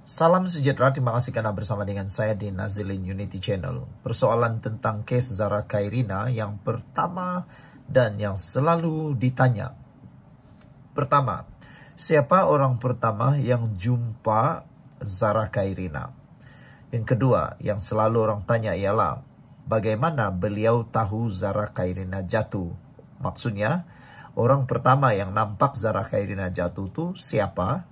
Salam sejahtera, terima kasih karena bersama dengan saya di Nazilin Unity Channel. Persoalan tentang case Zara Khairina yang pertama dan yang selalu ditanya. Pertama, siapa orang pertama yang jumpa Zara Khairina? Yang kedua, yang selalu orang tanya ialah bagaimana beliau tahu Zara Khairina jatuh? Maksudnya, orang pertama yang nampak Zara Khairina jatuh itu siapa?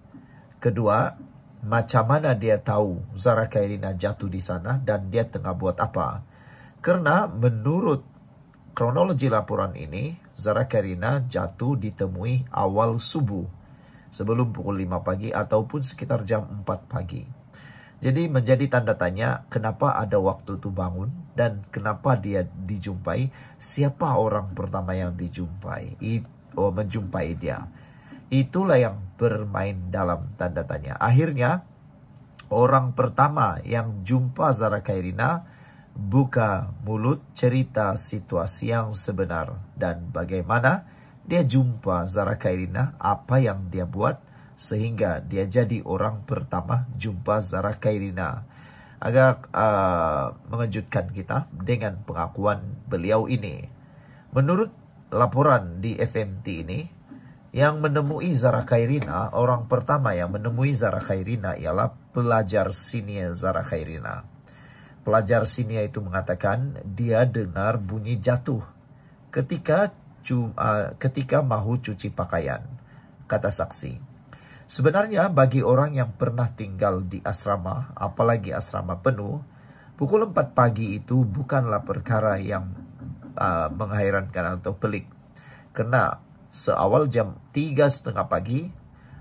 Kedua, macam mana dia tahu Zara Khairina jatuh di sana dan dia tengah buat apa? Karena menurut kronologi laporan ini, Zara Khairina jatuh ditemui awal subuh, sebelum pukul 5 pagi ataupun sekitar jam 4 pagi. Jadi menjadi tanda tanya kenapa ada waktu itu bangun dan kenapa dia dijumpai, siapa orang pertama yang menjumpai dia. Itulah yang bermain dalam tanda tanya. Akhirnya orang pertama yang jumpa Zara Khairina buka mulut cerita situasi yang sebenar dan bagaimana dia jumpa Zara Khairina, apa yang dia buat sehingga dia jadi orang pertama jumpa Zara Khairina. Agak mengejutkan kita dengan pengakuan beliau ini. Menurut laporan di FMT ini, yang menemui Zara Khairina, orang pertama yang menemui Zara Khairina ialah pelajar senior Zara Khairina. Pelajar senior itu mengatakan dia dengar bunyi jatuh ketika mahu cuci pakaian, kata saksi. Sebenarnya bagi orang yang pernah tinggal di asrama, apalagi asrama penuh, pukul 4 pagi itu bukanlah perkara yang menghairankan atau pelik. Karena seawal jam 3:30 pagi,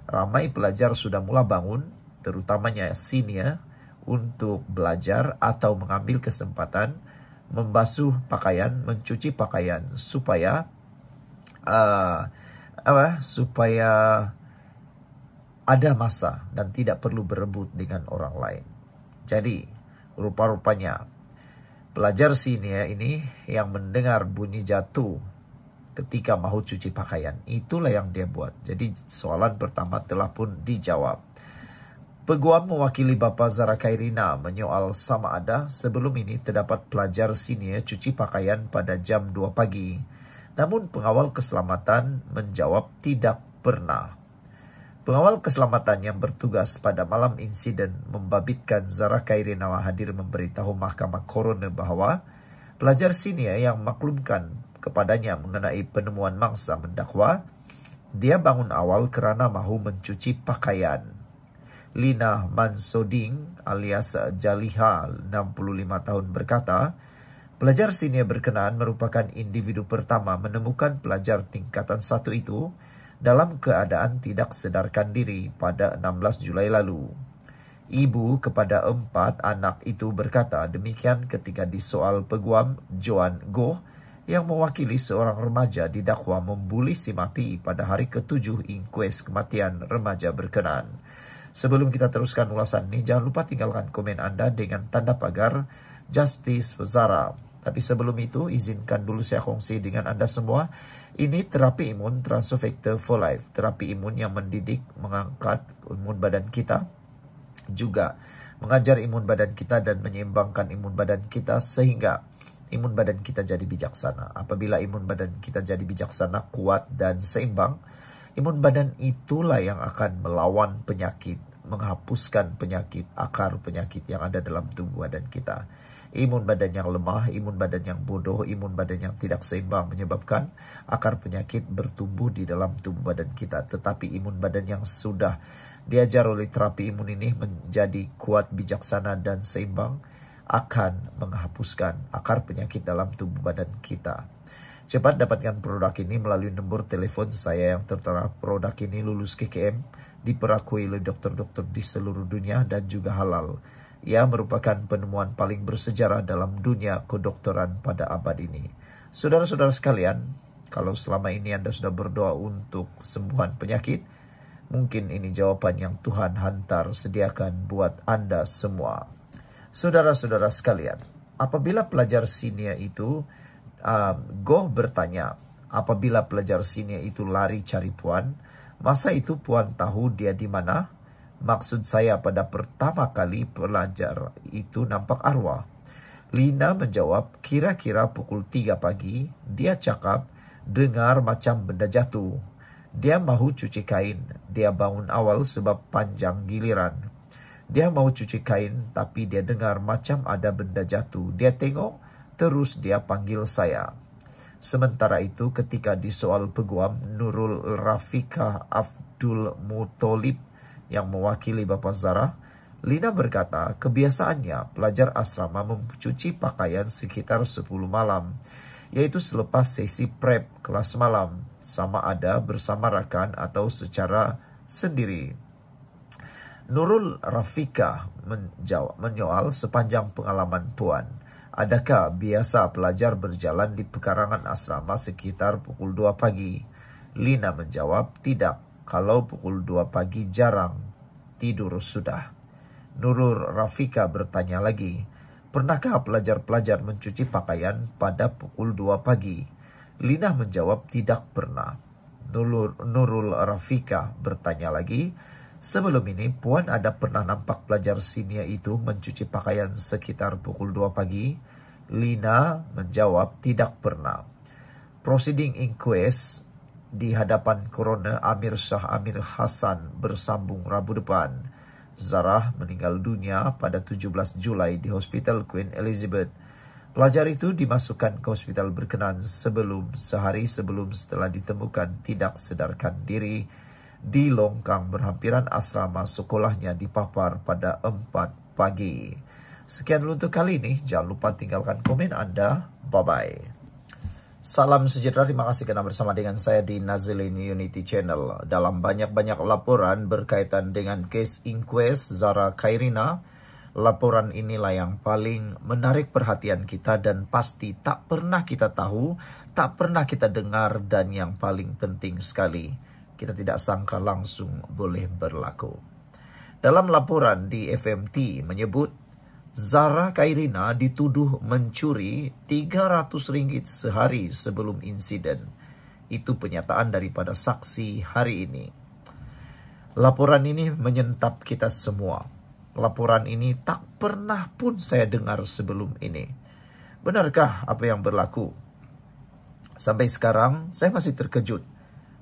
ramai pelajar sudah mula bangun, terutamanya senior, untuk belajar atau mengambil kesempatan membasuh pakaian, mencuci pakaian supaya ada masa dan tidak perlu berebut dengan orang lain. Jadi, rupa-rupanya pelajar senior ini yang mendengar bunyi jatuh ketika mahu cuci pakaian, itulah yang dia buat. Jadi soalan pertama telah pun dijawab. Peguam mewakili Bapak Zara Khairina menyoal sama ada sebelum ini terdapat pelajar senior cuci pakaian pada jam 2 pagi. Namun pengawal keselamatan menjawab tidak pernah. Pengawal keselamatan yang bertugas pada malam insiden membabitkan Zara Khairina hadir memberitahu Mahkamah Koroner bahwa pelajar senior yang maklumkan kepadanya mengenai penemuan mangsa mendakwa dia bangun awal kerana mahu mencuci pakaian. Lina Mansoding alias Jaliha 65 tahun berkata, pelajar senior berkenaan merupakan individu pertama menemukan pelajar tingkatan 1 itu dalam keadaan tidak sedarkan diri pada 16 Julai lalu. Ibu kepada 4 anak itu berkata demikian ketika disoal peguam Joan Goh yang mewakili seorang remaja didakwa membuli si mati pada hari ke-7 inkues kematian remaja berkenaan. Sebelum kita teruskan ulasan ini, jangan lupa tinggalkan komen Anda dengan tanda pagar Justice Zara. Tapi sebelum itu, izinkan dulu saya kongsi dengan Anda semua. Ini terapi imun Transofactor for Life. Terapi imun yang mendidik, mengangkat imun badan kita. Juga mengajar imun badan kita dan menyeimbangkan imun badan kita sehingga imun badan kita jadi bijaksana. Apabila imun badan kita jadi bijaksana, kuat dan seimbang, imun badan itulah yang akan melawan penyakit, menghapuskan penyakit, akar penyakit yang ada dalam tubuh badan kita. Imun badan yang lemah, imun badan yang bodoh, imun badan yang tidak seimbang menyebabkan akar penyakit bertumbuh di dalam tubuh badan kita. Tetapi imun badan yang sudah diajar oleh terapi imun ini menjadi kuat, bijaksana dan seimbang akan menghapuskan akar penyakit dalam tubuh badan kita. Cepat dapatkan produk ini melalui nombor telepon saya yang tertera. Produk ini lulus KKM, diperakui oleh dokter-dokter di seluruh dunia dan juga halal. Ia merupakan penemuan paling bersejarah dalam dunia kedokteran pada abad ini. Saudara-saudara sekalian, kalau selama ini Anda sudah berdoa untuk kesembuhan penyakit, mungkin ini jawaban yang Tuhan hantar sediakan buat Anda semua. Saudara-saudara sekalian, apabila pelajar senior itu, Goh bertanya, apabila pelajar senior itu lari cari puan, masa itu puan tahu dia di mana? Maksud saya pada pertama kali pelajar itu nampak arwah. Lina menjawab, kira-kira pukul 3 pagi. Dia cakap, dengar macam benda jatuh. Dia mahu cuci kain. Dia bangun awal sebab panjang giliran. Dia mahu cuci kain tapi dia dengar macam ada benda jatuh. Dia tengok, terus dia panggil saya. Sementara itu ketika disoal peguam, Nurul Rafika Abdul Mutolib yang mewakili Bapa Zara, Lina berkata kebiasaannya pelajar asrama mencuci pakaian sekitar 10 malam, yaitu selepas sesi prep kelas malam, sama ada bersama rakan atau secara sendiri. Nurul Rafika menyoal sepanjang pengalaman Puan, adakah biasa pelajar berjalan di pekarangan asrama sekitar pukul 2 pagi? Lina menjawab, tidak. Kalau pukul 2 pagi jarang, tidur sudah. Nurul Rafika bertanya lagi, pernahkah pelajar-pelajar mencuci pakaian pada pukul 2 pagi? Lina menjawab, tidak pernah. Nurul Rafika bertanya lagi, sebelum ini Puan ada pernah nampak pelajar senior itu mencuci pakaian sekitar pukul 2 pagi? Lina menjawab, tidak pernah. Proceeding inquest di hadapan Coroner Amir Shah Amir Hassan bersambung Rabu depan. Zarah meninggal dunia pada 17 Julai di Hospital Queen Elizabeth. Pelajar itu dimasukkan ke hospital berkenan sehari sebelum setelah ditemukan tidak sadarkan diri di longkang berhampiran asrama sekolahnya dipapar pada 4 pagi. Sekian dulu untuk kali ini. Jangan lupa tinggalkan komen Anda. Bye-bye. Salam sejahtera, terima kasih karena bersama dengan saya di Nazilin Unity Channel. Dalam banyak-banyak laporan berkaitan dengan case inquest Zara Khairina, laporan inilah yang paling menarik perhatian kita dan pasti tak pernah kita tahu, tak pernah kita dengar, dan yang paling penting sekali, kita tidak sangka langsung boleh berlaku. Dalam laporan di FMT menyebut, Zara Khairina dituduh mencuri Rp300 sehari sebelum insiden. Itu pernyataan daripada saksi hari ini. Laporan ini menyentap kita semua. Laporan ini tak pernah pun saya dengar sebelum ini. Benarkah apa yang berlaku? Sampai sekarang saya masih terkejut.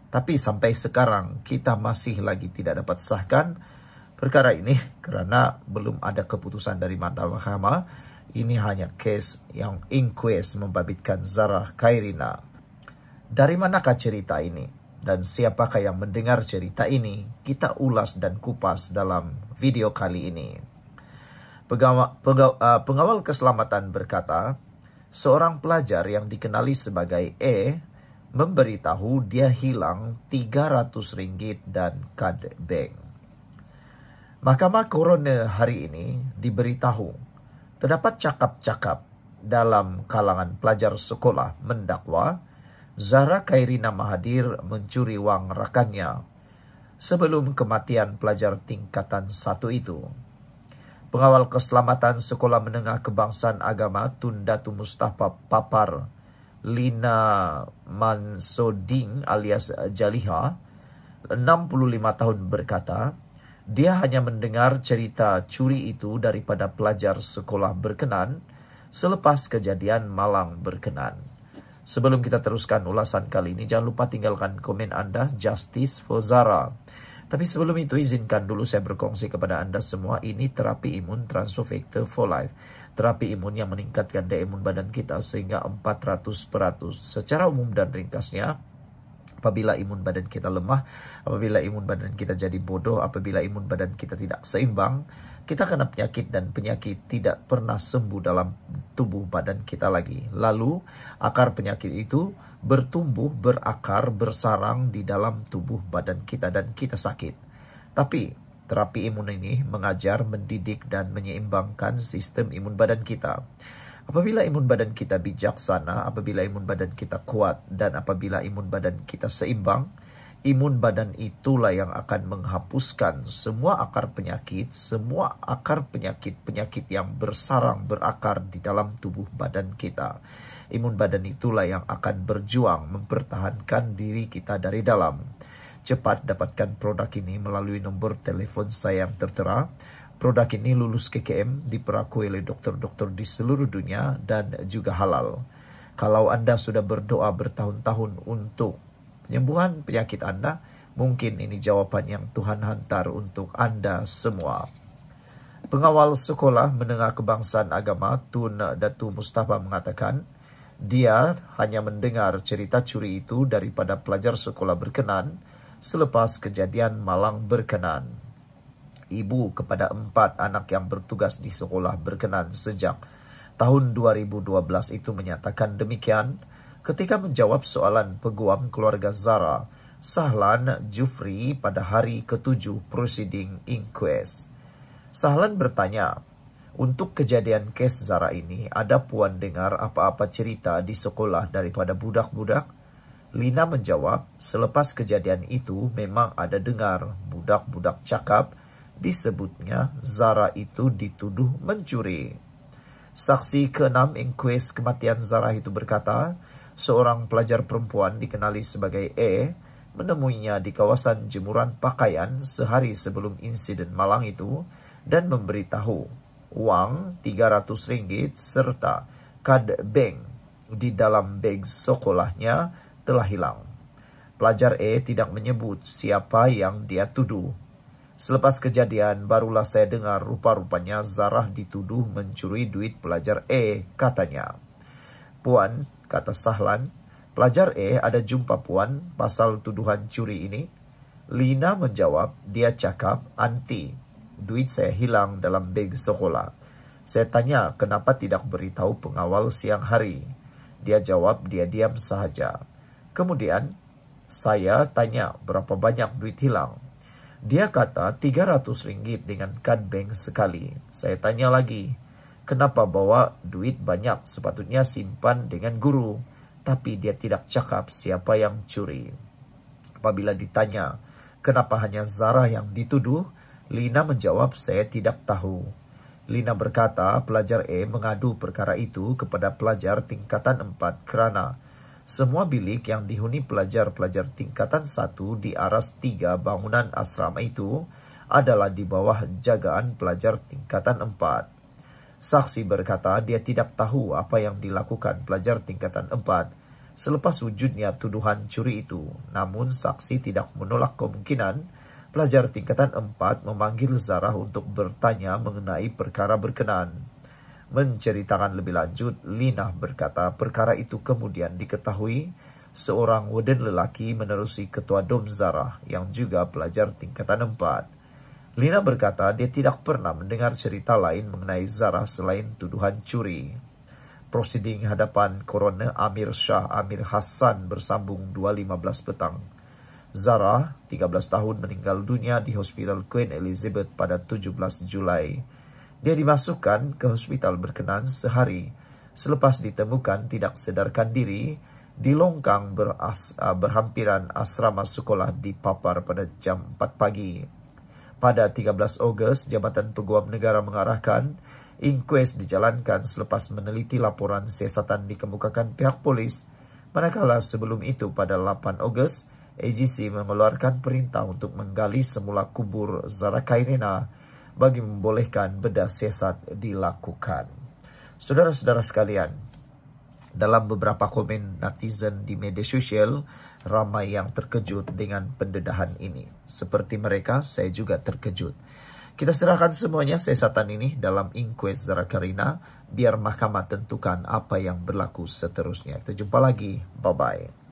Tapi sampai sekarang kita masih lagi tidak dapat sahkan perkara ini karena belum ada keputusan dari mahkamah. Ini hanya case yang inquest membabitkan Zara Khairina. Dari manakah cerita ini? Dan siapakah yang mendengar cerita ini? Kita ulas dan kupas dalam video kali ini. Pengawal keselamatan berkata, seorang pelajar yang dikenali sebagai E memberitahu dia hilang Rp300 dan kad bank. Mahkamah Coroner hari ini diberitahu terdapat cakap-cakap dalam kalangan pelajar sekolah mendakwa Zara Khairina Mahathir mencuri wang rakannya sebelum kematian pelajar tingkatan 1 itu. Pengawal keselamatan Sekolah Menengah Kebangsaan Agama Tun Datu Mustafa Papar, Lina Mansoding alias Jaliha, 65 tahun berkata, dia hanya mendengar cerita curi itu daripada pelajar sekolah berkenan selepas kejadian malang berkenan. Sebelum kita teruskan ulasan kali ini, jangan lupa tinggalkan komen Anda, Justice for Zara. Tapi sebelum itu, izinkan dulu saya berkongsi kepada Anda semua, ini terapi imun Transfer Factor for Life. Terapi imun yang meningkatkan daya imun badan kita sehingga 400%. Secara umum dan ringkasnya, apabila imun badan kita lemah, apabila imun badan kita jadi bodoh, apabila imun badan kita tidak seimbang, kita kena penyakit dan penyakit tidak pernah sembuh dalam tubuh badan kita lagi. Lalu akar penyakit itu bertumbuh, berakar, bersarang di dalam tubuh badan kita dan kita sakit. Tapi terapi imun ini mengajar, mendidik dan menyeimbangkan sistem imun badan kita. Apabila imun badan kita bijaksana, apabila imun badan kita kuat, dan apabila imun badan kita seimbang, imun badan itulah yang akan menghapuskan semua akar penyakit yang bersarang, berakar di dalam tubuh badan kita. Imun badan itulah yang akan berjuang mempertahankan diri kita dari dalam. Cepat dapatkan produk ini melalui nomor telepon saya yang tertera. Produk ini lulus KKM, diperakui oleh dokter-dokter di seluruh dunia dan juga halal. Kalau Anda sudah berdoa bertahun-tahun untuk penyembuhan penyakit Anda, mungkin ini jawaban yang Tuhan hantar untuk Anda semua. Pengawal sekolah menengah kebangsaan agama Tun Datu Mustafa mengatakan, dia hanya mendengar cerita curi itu daripada pelajar sekolah berkenan selepas kejadian malang berkenan. Ibu kepada 4 anak yang bertugas di sekolah berkenan sejak tahun 2012 itu menyatakan demikian ketika menjawab soalan peguam keluarga Zara, Sahlan Jufri pada hari ke-7 proceeding inquest. Sahlan bertanya, untuk kejadian kes Zara ini, ada puan dengar apa-apa cerita di sekolah daripada budak-budak? Lina menjawab, selepas kejadian itu memang ada dengar budak-budak cakap, disebutnya Zara itu dituduh mencuri. Saksi ke-6 inquest kematian Zara itu berkata, seorang pelajar perempuan dikenali sebagai E menemuinya di kawasan jemuran pakaian sehari sebelum insiden malang itu dan memberitahu wang RM300 serta kad bank di dalam beg sekolahnya telah hilang. Pelajar E tidak menyebut siapa yang dia tuduh. Selepas kejadian, barulah saya dengar rupa-rupanya Zarah dituduh mencuri duit pelajar E, katanya. Puan, kata Sahlan, pelajar E ada jumpa Puan pasal tuduhan curi ini? Lina menjawab, dia cakap, anti. Duit saya hilang dalam beg sekolah. Saya tanya kenapa tidak beritahu pengawal siang hari. Dia jawab dia diam sahaja. Kemudian saya tanya berapa banyak duit hilang. Dia kata RM300 dengan kad bank sekali. Saya tanya lagi, kenapa bawa duit banyak, sepatutnya simpan dengan guru. Tapi dia tidak cakap siapa yang curi. Apabila ditanya kenapa hanya Zara yang dituduh, Lina menjawab, saya tidak tahu. Lina berkata, pelajar E mengadu perkara itu kepada pelajar tingkatan 4 kerana semua bilik yang dihuni pelajar-pelajar tingkatan 1 di aras 3 bangunan asrama itu adalah di bawah jagaan pelajar tingkatan 4. Saksi berkata, dia tidak tahu apa yang dilakukan pelajar tingkatan 4 selepas wujudnya tuduhan curi itu. Namun, saksi tidak menolak kemungkinan pelajar tingkatan 4 memanggil Zarah untuk bertanya mengenai perkara berkenaan. Menceritakan lebih lanjut, Lina berkata perkara itu kemudian diketahui seorang warden lelaki menerusi ketua dom Zarah yang juga pelajar tingkatan 4. Lina berkata dia tidak pernah mendengar cerita lain mengenai Zarah selain tuduhan curi. Prosiding hadapan Coroner Amir Shah Amir Hassan bersambung 2.15 petang. Zara, 13 tahun, meninggal dunia di Hospital Queen Elizabeth pada 17 Julai. Dia dimasukkan ke hospital berkenan sehari selepas ditemukan tidak sedarkan diri di longkang berhampiran asrama sekolah di Papar pada jam 4 pagi. Pada 13 Ogos, Jabatan Peguam Negara mengarahkan inquest dijalankan selepas meneliti laporan siasatan dikemukakan pihak polis. Manakala sebelum itu pada 8 Ogos, AGC mengeluarkan perintah untuk menggali semula kubur Zara Khairina bagi membolehkan bedah siasat dilakukan. Saudara-saudara sekalian, dalam beberapa komen netizen di media sosial, ramai yang terkejut dengan pendedahan ini. Seperti mereka, saya juga terkejut. Kita serahkan semuanya siasatan ini dalam inquest Zara Khairina, biar mahkamah tentukan apa yang berlaku seterusnya. Kita jumpa lagi. Bye-bye.